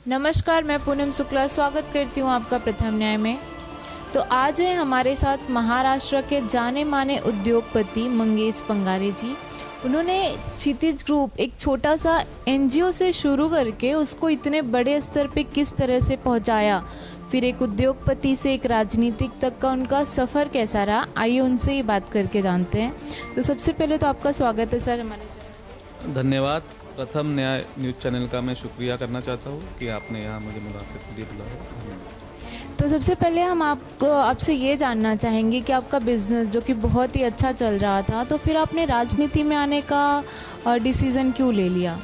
नमस्कार, मैं पूनम शुक्ला स्वागत करती हूँ आपका प्रथम न्याय में। तो आज है हमारे साथ महाराष्ट्र के जाने माने उद्योगपति मंगेश पंगारे जी। उन्होंने क्षितिज ग्रुप एक छोटा सा एनजीओ से शुरू करके उसको इतने बड़े स्तर पे किस तरह से पहुंचाया, फिर एक उद्योगपति से एक राजनीतिक तक का उनका सफ़र कैसा रहा, आइए उनसे ही बात करके जानते हैं। तो सबसे पहले तो आपका स्वागत है सर हमारे चैनल। धन्यवाद। प्रथम न्याय न्यूज़ चैनल का मैं शुक्रिया करना चाहता हूँ कि आपने यहाँ मुझे मुलाकात के लिए बुलाया। तो सबसे पहले हम आपसे ये जानना चाहेंगे कि आपका बिज़नेस जो कि बहुत ही अच्छा चल रहा था, तो फिर आपने राजनीति में आने का डिसीज़न क्यों ले लिया?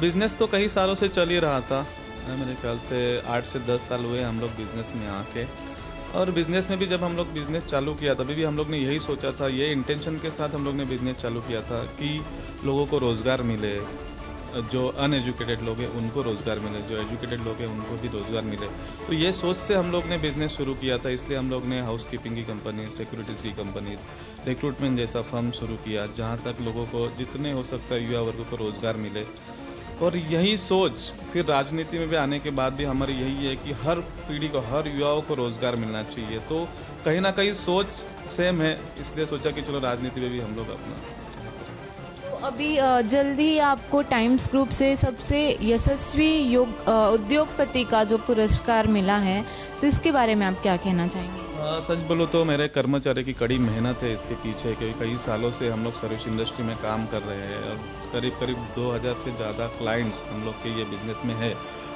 बिज़नेस तो कई सालों से चल ही रहा था। मेरे ख्याल से 8 से 10 साल हुए हम लोग बिज़नेस में आके। और बिज़नेस में भी जब हम लोग बिज़नेस चालू किया तभी भी हम लोग ने यही सोचा था, ये इंटेंशन के साथ हम लोग ने बिज़नेस चालू किया था कि लोगों को रोज़गार मिले, जो अनएजुकेटेड लोग हैं उनको रोज़गार मिले, जो एजुकेटेड लोग हैं उनको भी रोज़गार मिले। तो ये सोच से हम लोग ने बिज़नेस शुरू किया था। इसलिए हम लोग ने हाउस कीपिंग की कंपनी, सिक्योरिटीज़ की कंपनी, रिक्रूटमेंट जैसा फर्म शुरू किया, जहाँ तक लोगों को जितने हो सकता है युवा वर्ग को रोज़गार मिले। और यही सोच फिर राजनीति में भी आने के बाद भी हमारी यही है कि हर पीढ़ी को, हर युवाओं को रोज़गार मिलना चाहिए। तो कहीं ना कहीं सोच सेम है, इसलिए सोचा कि चलो राजनीति में भी हम लोग अपना। तो अभी जल्दी आपको टाइम्स ग्रुप से सबसे यशस्वी उद्योगपति का जो पुरस्कार मिला है, तो इसके बारे में आप क्या कहना चाहेंगे? सच बोलो तो मेरे कर्मचारी की कड़ी मेहनत है इसके पीछे, क्योंकि कई सालों से हम लोग सर्विस इंडस्ट्री में काम कर रहे हैं और करीब 2000 से ज़्यादा क्लाइंट्स हम लोग के ये बिज़नेस में है।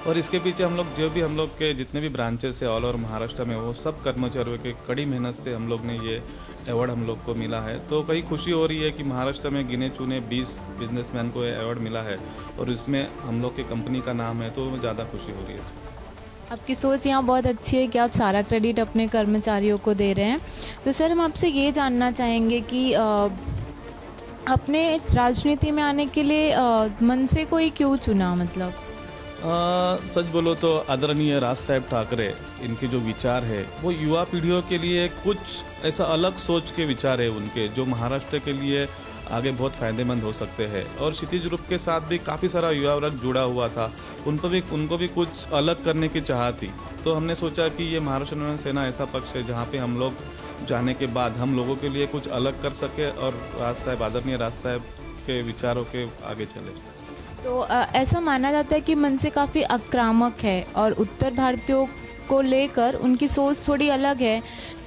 और इसके पीछे हम लोग के जितने भी ब्रांचेस है ऑल ओवर महाराष्ट्र में, वो सब कर्मचारियों के कड़ी मेहनत से हम लोग ने ये अवार्ड हम लोग को मिला है। तो कई खुशी हो रही है कि महाराष्ट्र में गिने चुने 20 बिजनेसमैन को ये अवार्ड मिला है और इसमें हम लोग के कंपनी का नाम है, तो ज़्यादा खुशी हो रही है। आपकी सोच यहाँ बहुत अच्छी है कि आप सारा क्रेडिट अपने कर्मचारियों को दे रहे हैं। तो सर हम आपसे ये जानना चाहेंगे कि अपने राजनीति में आने के लिए मन से कोई क्यों चुना? मतलब सच बोलो तो आदरणीय राज साहब ठाकरे, इनके जो विचार है वो युवा पीढ़ियों के लिए कुछ ऐसा अलग सोच के विचार है उनके, जो महाराष्ट्र के लिए आगे बहुत फ़ायदेमंद हो सकते हैं। और क्षितिज ग्रुप के साथ भी काफ़ी सारा युवा वर्ग जुड़ा हुआ था, उनको भी कुछ अलग करने की चाह थी। तो हमने सोचा कि ये महाराष्ट्र नवोन्मेष सेना ऐसा पक्ष है जहाँ पे हम लोग जाने के बाद हम लोगों के लिए कुछ अलग कर सके और आदरणीय राज साहब के विचारों के आगे चले। तो ऐसा माना जाता है कि मन से काफ़ी आक्रामक है और उत्तर भारतीयों को लेकर उनकी सोच थोड़ी अलग है।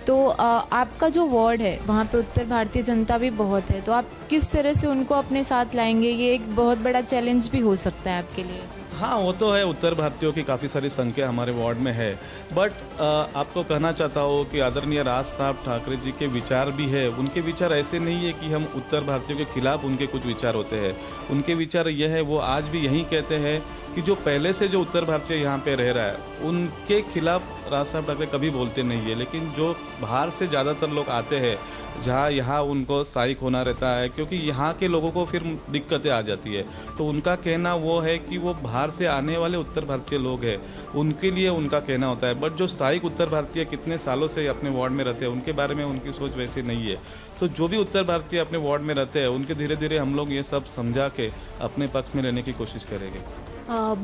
तो आपका जो वार्ड है वहाँ पे उत्तर भारतीय जनता भी बहुत है, तो आप किस तरह से उनको अपने साथ लाएंगे? ये एक बहुत बड़ा चैलेंज भी हो सकता है आपके लिए। हाँ, वो तो है, उत्तर भारतीयों की काफ़ी सारी संख्या हमारे वार्ड में है। बट आपको कहना चाहता हूँ कि आदरणीय राज साहब ठाकरे जी के विचार भी है। उनके विचार ऐसे नहीं है कि हम उत्तर भारतीयों के खिलाफ उनके कुछ विचार होते हैं। उनके विचार यह है, वो आज भी यही कहते हैं कि जो पहले से जो उत्तर भारतीय यहाँ पे रह रहा है उनके खिलाफ राज साहब ठाकरे कभी बोलते नहीं है। लेकिन जो बाहर से ज़्यादातर लोग आते हैं, जहाँ यहाँ उनको सहायक होना रहता है, क्योंकि यहाँ के लोगों को फिर दिक्कतें आ जाती है। तो उनका कहना वो है कि वो बाहर से आने वाले उत्तर भारतीय लोग हैं, उनके लिए उनका कहना होता है। बट जो स्थायिक उत्तर भारतीय कितने सालों से अपने वार्ड में रहते हैं, उनके बारे में उनकी सोच वैसी नहीं है। तो जो भी उत्तर भारतीय अपने वार्ड में रहते हैं, उनके धीरे धीरे हम लोग ये सब समझा के अपने पक्ष में लेने की कोशिश करेंगे।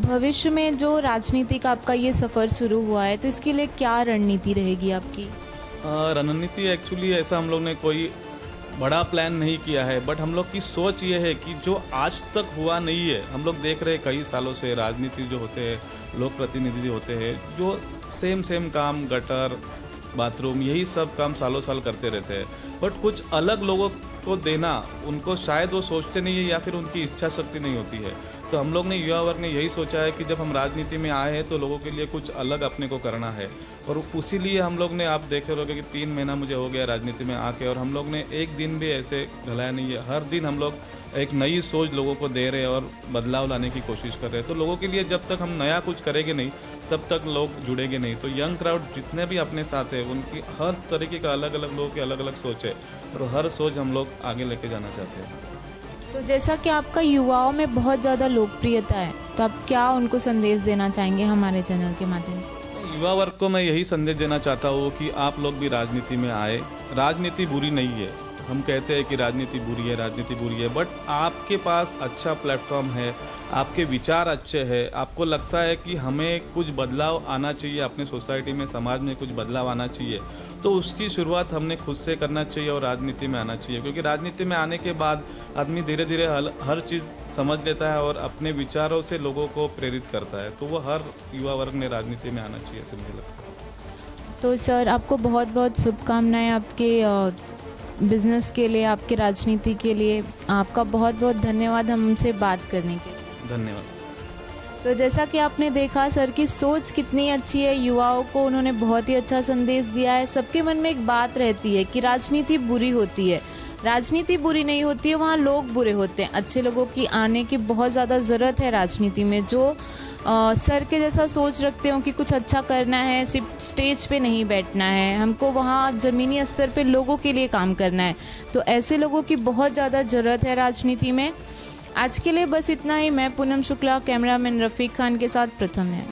भविष्य में जो राजनीति का आपका ये सफ़र शुरू हुआ है, तो इसके लिए क्या रणनीति रहेगी आपकी? रणनीति एक्चुअली ऐसा हम लोग ने कोई बड़ा प्लान नहीं किया है, बट हम लोग की सोच ये है कि जो आज तक हुआ नहीं है, हम लोग देख रहे हैं कई सालों से राजनीति जो होते हैं, लोक प्रतिनिधि होते हैं, जो सेम काम, गटर, बाथरूम, यही सब काम सालों साल करते रहते हैं। बट कुछ अलग लोगों को देना, उनको शायद वो सोचते नहीं है या फिर उनकी इच्छा शक्ति नहीं होती है। तो हम लोग ने, युवा वर्ग ने यही सोचा है कि जब हम राजनीति में आए हैं तो लोगों के लिए कुछ अलग अपने को करना है। और उसी लिए हम लोग ने, आप देखे रहोगे कि 3 महीना मुझे हो गया राजनीति में आके, और हम लोग ने एक दिन भी ऐसे घलाया नहीं है। हर दिन हम लोग एक नई सोच लोगों को दे रहे हैं और बदलाव लाने की कोशिश कर रहे हैं। तो लोगों के लिए जब तक हम नया कुछ करेंगे नहीं, तब तक लोग जुड़ेंगे नहीं। तो यंग क्राउड जितने भी अपने साथ है, उनकी हर तरीके का अलग अलग लोगों की अलग अलग सोच है और हर सोच हम लोग आगे लेके जाना चाहते हैं। तो जैसा कि आपका युवाओं में बहुत ज़्यादा लोकप्रियता है, तो आप क्या उनको संदेश देना चाहेंगे हमारे चैनल के माध्यम से? युवा वर्ग को मैं यही संदेश देना चाहता हूँ कि आप लोग भी राजनीति में आए। राजनीति बुरी नहीं है, हम कहते हैं कि राजनीति बुरी है, बट आपके पास अच्छा प्लेटफॉर्म है, आपके विचार अच्छे हैं, आपको लगता है कि हमें कुछ बदलाव आना चाहिए, अपने सोसाइटी में, समाज में कुछ बदलाव आना चाहिए, तो उसकी शुरुआत हमने खुद से करना चाहिए और राजनीति में आना चाहिए। क्योंकि राजनीति में आने के बाद आदमी धीरे धीरे हर चीज़ समझ लेता है और अपने विचारों से लोगों को प्रेरित करता है। तो वो हर युवा वर्ग ने राजनीति में आना चाहिए, ऐसे मुझे लगता है। तो सर आपको बहुत बहुत शुभकामनाएं आपके बिजनेस के लिए, आपके राजनीति के लिए। आपका बहुत बहुत धन्यवाद हमसे बात करने के लिए। धन्यवाद। तो जैसा कि आपने देखा सर की सोच कितनी अच्छी है, युवाओं को उन्होंने बहुत ही अच्छा संदेश दिया है। सबके मन में एक बात रहती है कि राजनीति बुरी होती है, राजनीति बुरी नहीं होती है, वहाँ लोग बुरे होते हैं। अच्छे लोगों की आने की बहुत ज़्यादा ज़रूरत है राजनीति में, जो सर के जैसा सोच रखते हो कि कुछ अच्छा करना है, सिर्फ स्टेज पे नहीं बैठना है, हमको वहाँ ज़मीनी स्तर पे लोगों के लिए काम करना है। तो ऐसे लोगों की बहुत ज़्यादा ज़रूरत है राजनीति में। आज के लिए बस इतना ही। मैं पूनम शुक्ला, कैमरामैन रफ़ीक खान के साथ प्रथम न्याय।